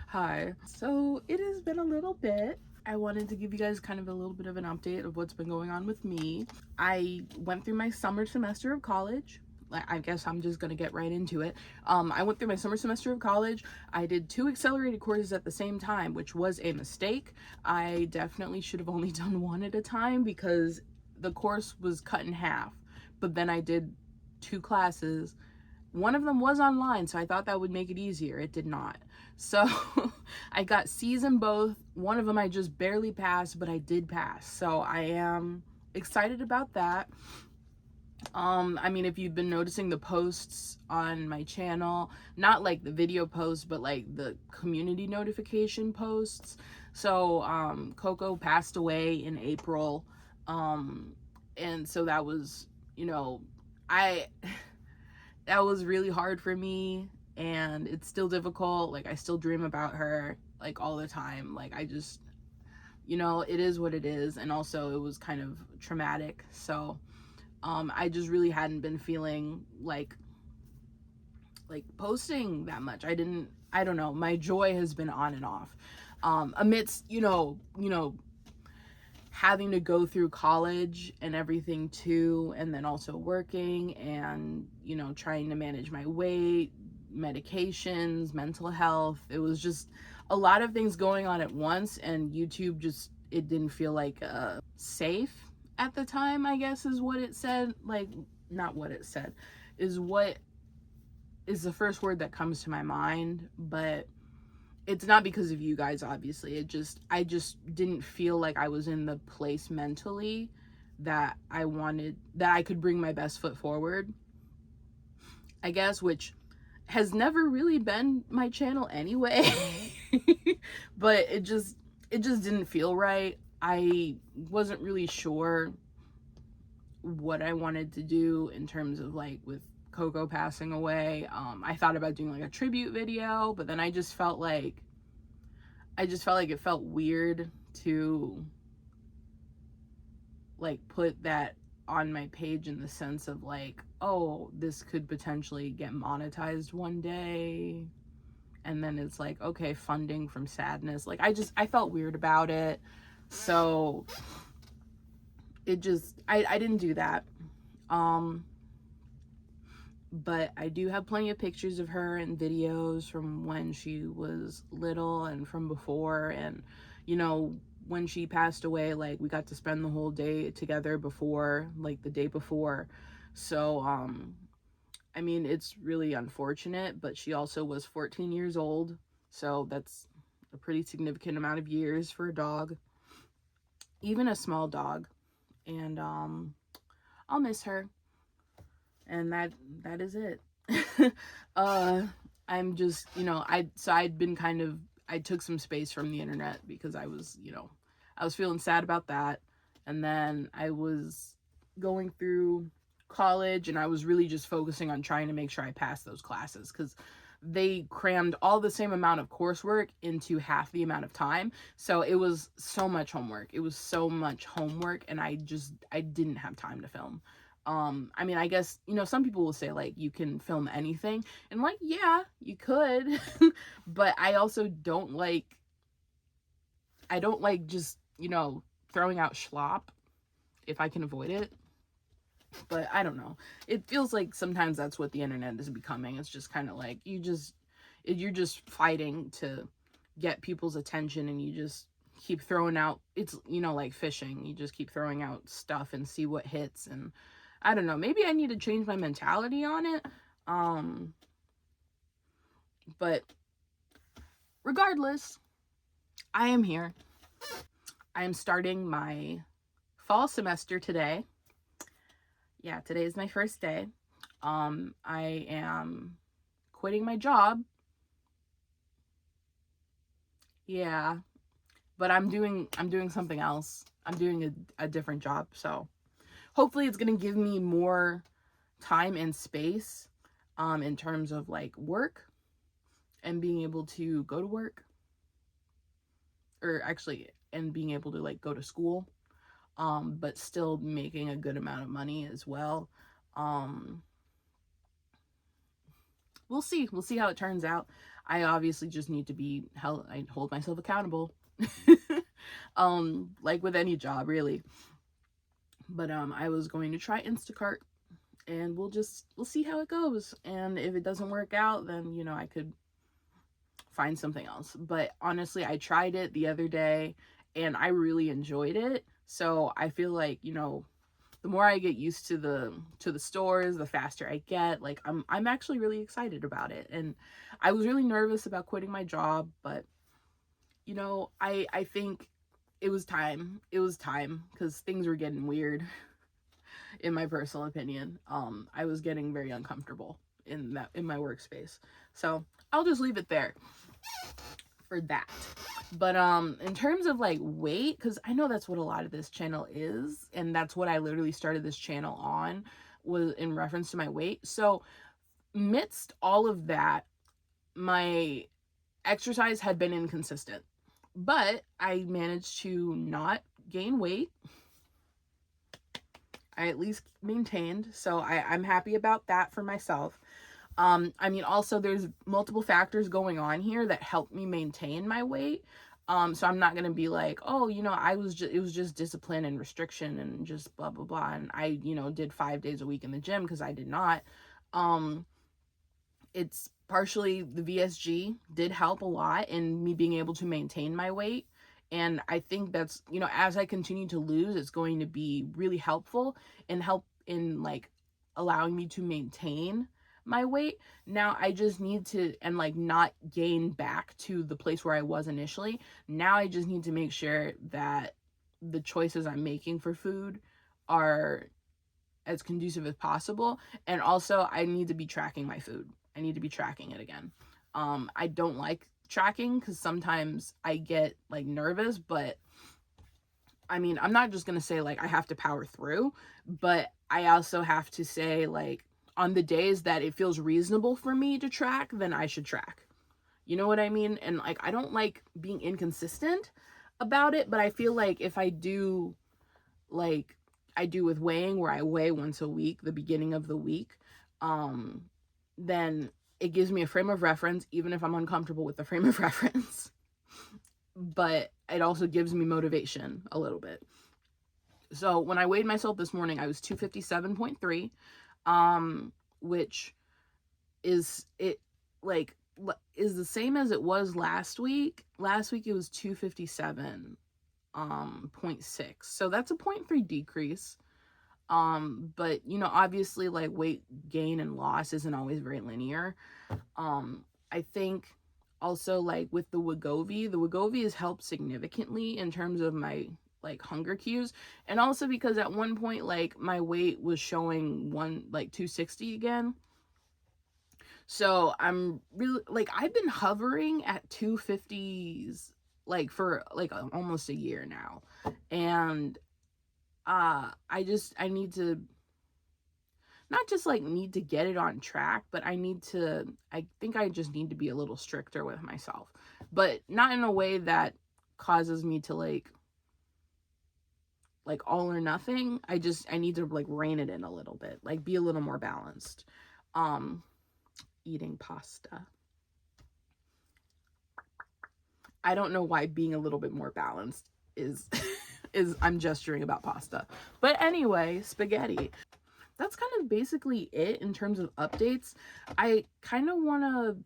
Hi. So it has been a little bit. I wanted to give you guys kind of a little bit of an update of what's been going on with me. I went through my summer semester of college. I guess I'm just gonna get right into it. I went through my summer semester of college. I did 2 accelerated courses at the same time, which was a mistake. I definitely should have only done one at a time because the course was cut in half. But then I did 2 classes. One of them was online, so I thought that would make it easier. It did not. So I got C's in both. One of them I just barely passed, but I did pass. So I am excited about that. I mean, if you've been noticing the posts on my channel, not like the video posts, but like the community notification posts. So Coco passed away in April. And so that was, I that was really hard for me, and it's still difficult. Like, I still dream about her like all the time. Like, I just, it is what it is. And also it was kind of traumatic. So I just really hadn't been feeling like posting that much. I don't know, my joy has been on and off amidst having to go through college and everything too, and then also working and trying to manage my weight, medications, mental health. It was just a lot of things going on at once, and YouTube just, it didn't feel like safe at the time, I guess is what it said. Like, not what it said, is what is the first word that comes to my mind. But it's not because of you guys, obviously. I just didn't feel like I was in the place mentally that I could bring my best foot forward, I guess, which has never really been my channel anyway. But it just didn't feel right. I wasn't really sure what I wanted to do in terms of like with Coco passing away. I thought about doing like a tribute video, but then I just felt like it felt weird to like put that on my page in the sense of like, oh, this could potentially get monetized one day. And then it's like, okay, funding from sadness. Like, I felt weird about it. So I didn't do that. But I do have plenty of pictures of her and videos from when she was little and from before. And when she passed away, like, we got to spend the whole day together before, like the day before. So I mean, it's really unfortunate, but she also was 14 years old, so that's a pretty significant amount of years for a dog, even a small dog. And I'll miss her, and that is it. I'm just, I'd been kind of, I took some space from the internet because I was feeling sad about that. And then I was going through college, and I was really just focusing on trying to make sure I passed those classes, because they crammed all the same amount of coursework into half the amount of time. So it was so much homework. And I didn't have time to film. I mean, I guess, some people will say like you can film anything, and like, yeah, you could. But I also don't like just, throwing out schlop if I can avoid it. But I don't know. It feels like sometimes that's what the internet is becoming. It's just kind of like you're just fighting to get people's attention, and you just keep throwing out, it's like fishing. You just keep throwing out stuff and see what hits. And I don't know, maybe I need to change my mentality on it. But regardless, I am here. I am starting my fall semester today. Yeah, today is my first day. I am quitting my job. Yeah, but I'm doing something else. I'm doing a different job. So hopefully it's going to give me more time and space in terms of like work and being able to go to work, or actually, and being able to like go to school, but still making a good amount of money as well. we'll see. We'll see how it turns out. I obviously just need to be held, I hold myself accountable. Like with any job, really. But I was going to try Instacart, and we'll see how it goes. And if it doesn't work out, then, you know, I could find something else. But honestly, I tried it the other day and I really enjoyed it. So I feel like, you know, the more I get used to the stores, the faster I get. Like I'm actually really excited about it. And I was really nervous about quitting my job, but you know, I think it was time. It was time, because things were getting weird in my personal opinion. I was getting very uncomfortable in my workspace. So I'll just leave it there for that. But in terms of like weight, because I know that's what a lot of this channel is, and that's what I literally started this channel on, was in reference to my weight. So amidst all of that, my exercise had been inconsistent, but I managed to not gain weight. I at least maintained, so I'm happy about that for myself. I mean, also there's multiple factors going on here that help me maintain my weight. So I'm not going to be like, oh, you know, it was just discipline and restriction and just blah, blah, blah. And I, you know, did 5 days a week in the gym, because I did not. It's partially the VSG did help a lot in me being able to maintain my weight. And I think that's, you know, as I continue to lose, it's going to be really helpful and help in like allowing me to maintain my weight. Now I just need to, and like not gain back to the place where I was initially. Now I just need to make sure that the choices I'm making for food are as conducive as possible. And also I need to be tracking my food. I need to be tracking it again. I don't like tracking because sometimes I get like nervous, but I mean, I'm not just gonna say like I have to power through, but I also have to say like on the days that it feels reasonable for me to track, then I should track. You know what I mean? And like I don't like being inconsistent about it, but I feel like if I do like I do with weighing, where I weigh once a week, the beginning of the week, then it gives me a frame of reference, even if I'm uncomfortable with the frame of reference. But it also gives me motivation a little bit. So when I weighed myself this morning, I was 257.3, which is the same as it was last week. Last week it was 257.6. So that's a 0.3 decrease. But you know, obviously like weight gain and loss isn't always very linear. I think also like with the Wegovy has helped significantly in terms of my like hunger cues, and also because at one point like my weight was showing 260 again. So I'm really like, I've been hovering at 250s like for like almost a year now. And I need to not just like need to get it on track, but I think I just need to be a little stricter with myself, but not in a way that causes me to like all or nothing. I need to like rein it in a little bit, like be a little more balanced. Eating pasta. I don't know why being a little bit more balanced is I'm gesturing about pasta. But anyway, spaghetti. That's kind of basically it in terms of updates. I kind of want to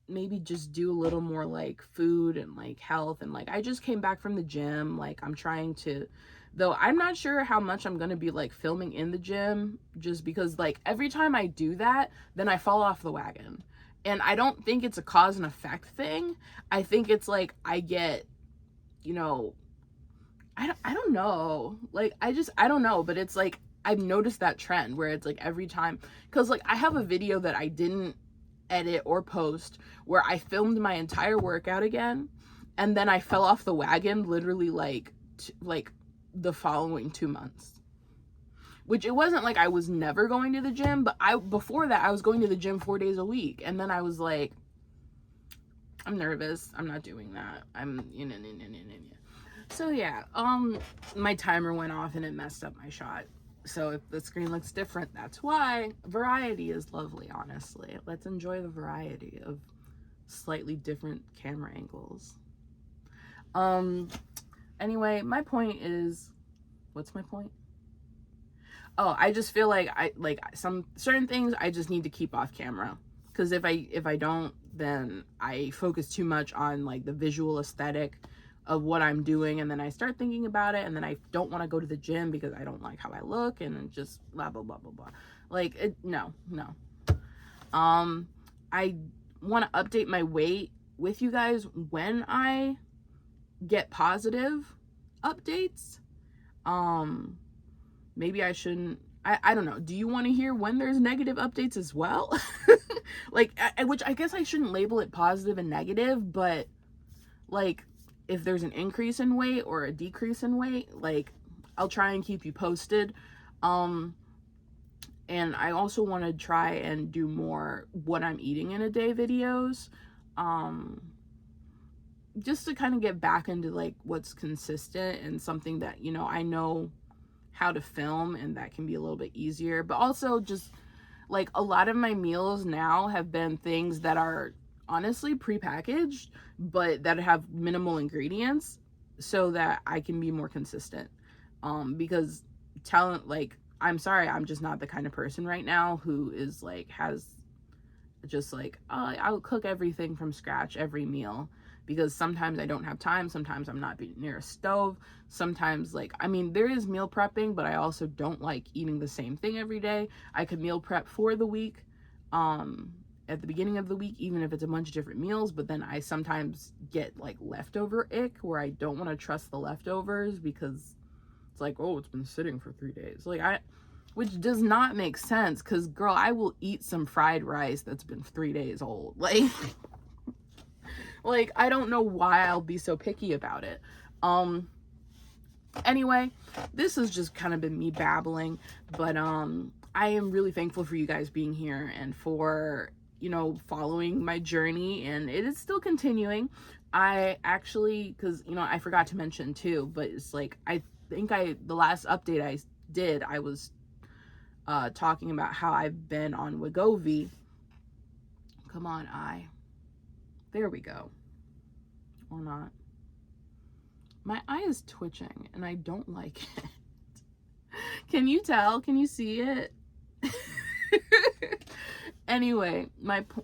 maybe just do a little more like food and like health, and like I just came back from the gym. Like I'm trying to, though I'm not sure how much I'm going to be like filming in the gym, just because like every time I do that, then I fall off the wagon. And I don't think it's a cause and effect thing. I think it's like I get, you know, I don't know. Like I don't know, but it's like I've noticed that trend where it's like every time, because like I have a video that I didn't edit or post where I filmed my entire workout again, and then I fell off the wagon literally like the following 2 months. Which it wasn't like I was never going to the gym, but before that I was going to the gym 4 days a week, and then I was like, I'm nervous, I'm not doing that. So yeah, my timer went off and it messed up my shot. So if the screen looks different, that's why. Variety is lovely, honestly. Let's enjoy the variety of slightly different camera angles. Anyway, my point is, what's my point? Oh, I just feel like some certain things I just need to keep off camera, because if I don't, then I focus too much on like the visual aesthetic of what I'm doing, and then I start thinking about it, and then I don't want to go to the gym because I don't like how I look, and just blah blah blah blah blah. Like no. I want to update my weight with you guys when I get positive updates. Maybe I shouldn't. I don't know. Do you want to hear when there's negative updates as well? Like, which I guess I shouldn't label it positive and negative, but like, if there's an increase in weight or a decrease in weight, like, I'll try and keep you posted. And I also want to try and do more what I'm eating in a day videos. Just to kind of get back into like what's consistent and something that, you know, I know how to film, and that can be a little bit easier. But also just like a lot of my meals now have been things that are honestly prepackaged, but that have minimal ingredients, so that I can be more consistent. Because I'm sorry, I'm just not the kind of person right now who is like, has just like, I'll cook everything from scratch every meal, because sometimes I don't have time, sometimes I'm not near a stove, sometimes like, I mean, there is meal prepping, but I also don't like eating the same thing every day. I could meal prep for the week, at the beginning of the week, even if it's a bunch of different meals, but then I sometimes get like leftover ick, where I don't want to trust the leftovers, because it's like, oh, it's been sitting for 3 days. Like, which does not make sense, because girl, I will eat some fried rice that's been 3 days old. Like, I don't know why I'll be so picky about it. Anyway, this has just kind of been me babbling, but I am really thankful for you guys being here and for, you know, following my journey, and it is still continuing. I actually, because, you know, I forgot to mention too, but it's like, I think the last update I did, I was talking about how I've been on Wegovy. Come on, there we go. Or not. My eye is twitching and I don't like it. Can you tell? Can you see it? Anyway,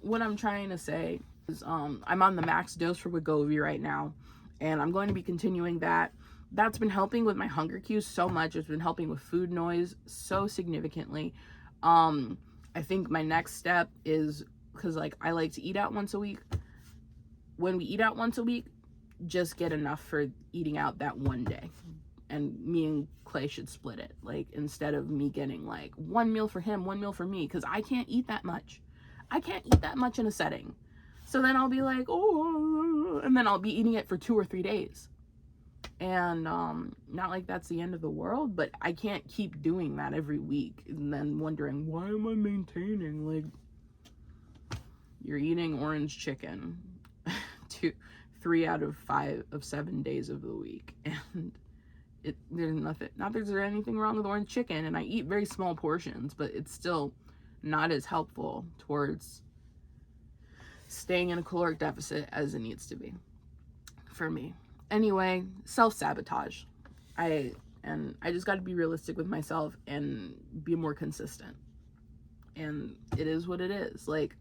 what I'm trying to say is I'm on the max dose for Wegovy right now, and I'm going to be continuing that. That's been helping with my hunger cues so much. It's been helping with food noise so significantly. I think my next step is, because like I like to eat out once a week. When we eat out once a week, just get enough for eating out that one day, and me and Clay should split it, like, instead of me getting like one meal for him, one meal for me, because I can't eat that much. I can't eat that much in a setting. So then I'll be like, oh, and then I'll be eating it for 2 or 3 days, and not like that's the end of the world, but I can't keep doing that every week and then wondering, why am I maintaining? Like, you're eating orange chicken 3 out of 5 of 7 days of the week, and there's nothing, not that there's anything wrong with orange chicken, and I eat very small portions, but it's still not as helpful towards staying in a caloric deficit as it needs to be for me. Anyway, self-sabotage. I just got to be realistic with myself and be more consistent, and it is what it is. Like,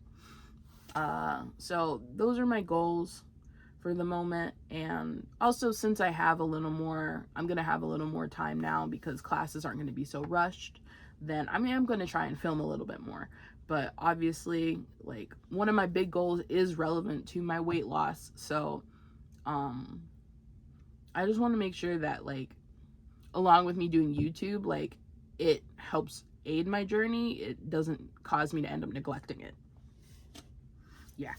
so those are my goals for the moment. And also, since I have a little more, I'm gonna have a little more time now because classes aren't going to be so rushed, then I'm going to try and film a little bit more. But obviously, like, one of my big goals is relevant to my weight loss, so I just want to make sure that, like, along with me doing YouTube, like, it helps aid my journey. It doesn't cause me to end up neglecting it. Yeah.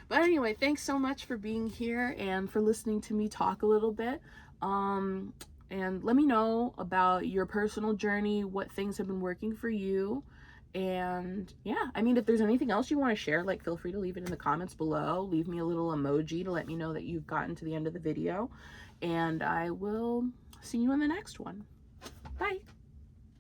But anyway, thanks so much for being here and for listening to me talk a little bit. And let me know about your personal journey, what things have been working for you. And yeah, I mean, if there's anything else you want to share, like, feel free to leave it in the comments below. Leave me a little emoji to let me know that you've gotten to the end of the video. And I will see you in the next one. Bye.